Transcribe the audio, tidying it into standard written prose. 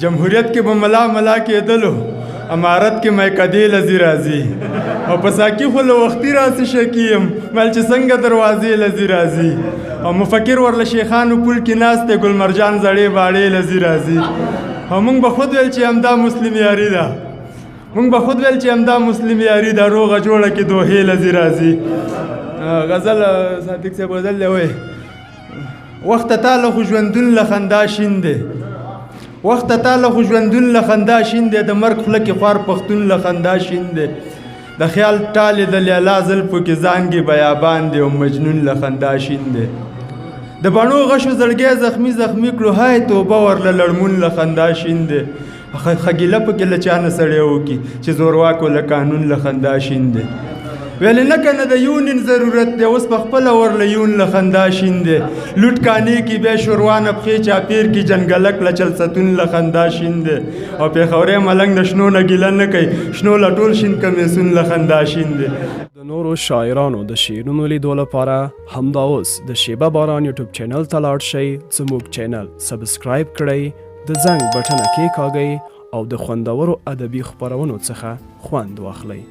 جمهوریت کې به ملا کېدلو، امارت کې مې کدی لذي راځي، او په ساقي خو له وختي راسي شکیم مل چې څنګه دروازې لذي راځي، او مفکر ورله شیخانو پل کې ناست دی، ګل مرجان زړې باړې لذي راځي. او موږ به خود ویل چې همدا مسلم یاري ده، موږ به خود ویل چې همدا مسلم یاري ده، روغه جوړه کې دوهې لذي راځي. غزل صادق صاحب غزل دی وایي وخت تاله خو ژوندون له خندا شین دی، وخت تاله خو ژوندون له خندا شین دی، د مرګ خوله کې خوار پښتون له خندا شین دی، د خیال ټالې د لیلا زلفو کې زانګې بیابان دی او مجنون له خندا شین دی، د بڼو غشو زړګی زخمي کړو های توبه ورله لړمون له خندا شین دی، خګیله پکې له چا نه سړی وکړي چې زورواکو له قانون له خندا شین دی. ویل نه کنه د یونین ضرورت دی، اوس په خپله ورله یون له خندا شین دی، لوټ کانې کې بیا شوروانه پښې چاپیر کې جنګلک له چلستون له خندا شین دی، او پېښورۍ ملنګ د شنو نه ګیله نه کوي، شنو له ټول شین کمیسون له خندا شین دی. د نورو شاعرانو د شعرونو لیدو لپاره همدا اوس د شیبه باران یوټیوب چینل ته لاړ شئ، زموږ چینل سبسکرایب کړئ، د زنګ بټنه کېکاږئ او د خوندورو ادبي خپرونو څخه خوند واخلئ.